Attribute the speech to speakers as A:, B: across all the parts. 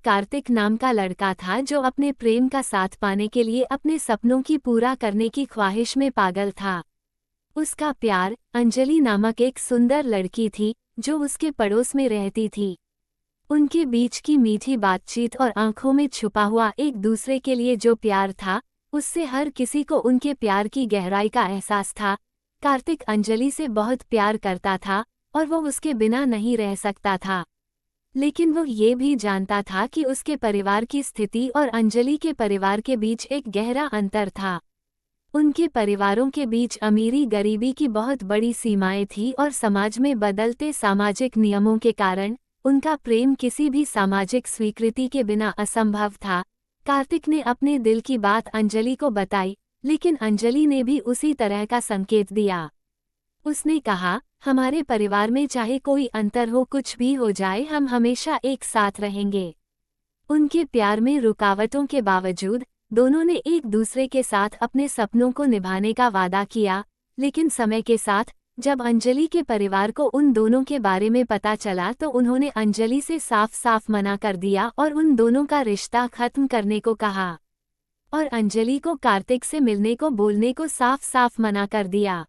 A: कार्तिक नाम का लड़का था जो अपने प्रेम का साथ पाने के लिए अपने सपनों की पूरा करने की ख्वाहिश में पागल था। उसका प्यार अंजलि नामक एक सुंदर लड़की थी जो उसके पड़ोस में रहती थी। उनके बीच की मीठी बातचीत और आंखों में छुपा हुआ एक दूसरे के लिए जो प्यार था, उससे हर किसी को उनके प्यार की गहराई का एहसास था। कार्तिक अंजलि से बहुत प्यार करता था और वो उसके बिना नहीं रह सकता था। लेकिन वो ये भी जानता था कि उसके परिवार की स्थिति और अंजलि के परिवार के बीच एक गहरा अंतर था। उनके परिवारों के बीच अमीरी गरीबी की बहुत बड़ी सीमाएं थी और समाज में बदलते सामाजिक नियमों के कारण उनका प्रेम किसी भी सामाजिक स्वीकृति के बिना असंभव था। कार्तिक ने अपने दिल की बात अंजलि को बताई, लेकिन अंजलि ने भी उसी तरह का संकेत दिया। उसने कहा, हमारे परिवार में चाहे कोई अंतर हो, कुछ भी हो जाए, हम हमेशा एक साथ रहेंगे। उनके प्यार में रुकावटों के बावजूद दोनों ने एक दूसरे के साथ अपने सपनों को निभाने का वादा किया। लेकिन समय के साथ जब अंजलि के परिवार को उन दोनों के बारे में पता चला तो उन्होंने अंजलि से साफ साफ मना कर दिया और उन दोनों का रिश्ता खत्म करने को कहा और अंजलि को कार्तिक से मिलने को बोलने को साफ साफ मना कर दिया।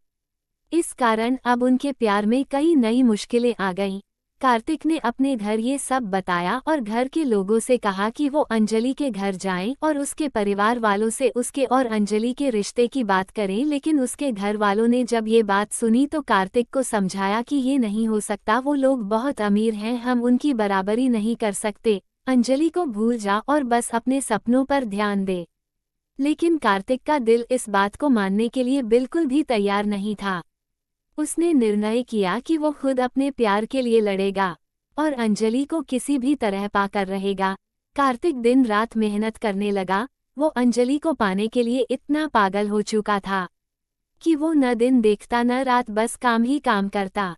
A: इस कारण अब उनके प्यार में कई नई मुश्किलें आ गईं। कार्तिक ने अपने घर ये सब बताया और घर के लोगों से कहा कि वो अंजलि के घर जाएं और उसके परिवार वालों से उसके और अंजलि के रिश्ते की बात करें। लेकिन उसके घर वालों ने जब ये बात सुनी तो कार्तिक को समझाया कि ये नहीं हो सकता, वो लोग बहुत अमीर हैं, हम उनकी बराबरी नहीं कर सकते। अंजलि को भूल जा और बस अपने सपनों पर ध्यान दे। लेकिन कार्तिक का दिल इस बात को मानने के लिए बिल्कुल भी तैयार नहीं था। उसने निर्णय किया कि वो खुद अपने प्यार के लिए लड़ेगा और अंजलि को किसी भी तरह पाकर रहेगा। कार्तिक दिन रात मेहनत करने लगा। वो अंजलि को पाने के लिए इतना पागल हो चुका था कि वो न दिन देखता न रात, बस काम ही काम करता।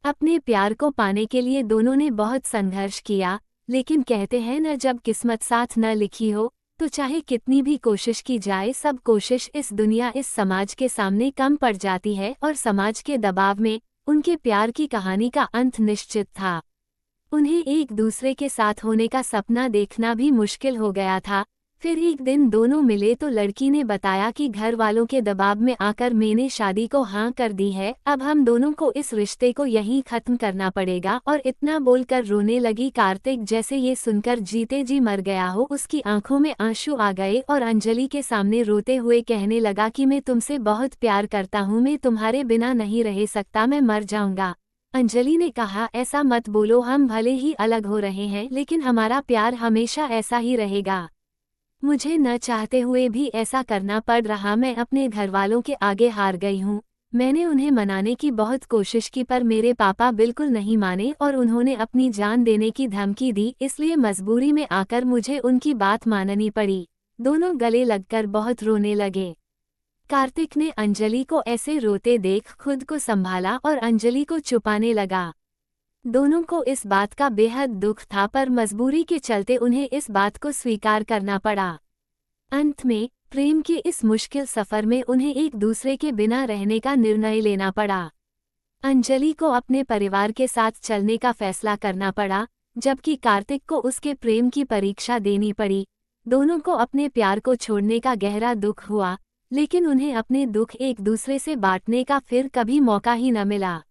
A: अपने प्यार को पाने के लिए दोनों ने बहुत संघर्ष किया, लेकिन कहते हैं न, जब किस्मत साथ न लिखी हो तो चाहे कितनी भी कोशिश की जाए, सब कोशिश इस दुनिया इस समाज के सामने कम पड़ जाती है और समाज के दबाव में उनके प्यार की कहानी का अंत निश्चित था। उन्हें एक दूसरे के साथ होने का सपना देखना भी मुश्किल हो गया था। फिर एक दिन दोनों मिले तो लड़की ने बताया कि घर वालों के दबाव में आकर मैंने शादी को हाँ कर दी है, अब हम दोनों को इस रिश्ते को यहीं खत्म करना पड़ेगा। और इतना बोलकर रोने लगी। कार्तिक जैसे ये सुनकर जीते जी मर गया हो, उसकी आंखों में आंसू आ गए और अंजलि के सामने रोते हुए कहने लगा कि मैं तुमसे बहुत प्यार करता हूँ, मैं तुम्हारे बिना नहीं रह सकता, मैं मर जाऊंगा। अंजलि ने कहा, ऐसा मत बोलो, हम भले ही अलग हो रहे हैं लेकिन हमारा प्यार हमेशा ऐसा ही रहेगा। मुझे न चाहते हुए भी ऐसा करना पड़ रहा, मैं अपने घरवालों के आगे हार गई हूँ। मैंने उन्हें मनाने की बहुत कोशिश की पर मेरे पापा बिल्कुल नहीं माने और उन्होंने अपनी जान देने की धमकी दी, इसलिए मजबूरी में आकर मुझे उनकी बात माननी पड़ी। दोनों गले लगकर बहुत रोने लगे। कार्तिक ने अंजलि को ऐसे रोते देख खुद को संभाला और अंजलि को छुपाने लगा। दोनों को इस बात का बेहद दुख था पर मजबूरी के चलते उन्हें इस बात को स्वीकार करना पड़ा। अंत में प्रेम के इस मुश्किल सफर में उन्हें एक दूसरे के बिना रहने का निर्णय लेना पड़ा। अंजलि को अपने परिवार के साथ चलने का फैसला करना पड़ा, जबकि कार्तिक को उसके प्रेम की परीक्षा देनी पड़ी। दोनों को अपने प्यार को छोड़ने का गहरा दुख हुआ, लेकिन उन्हें अपने दुख एक दूसरे से बांटने का फिर कभी मौका ही न मिला।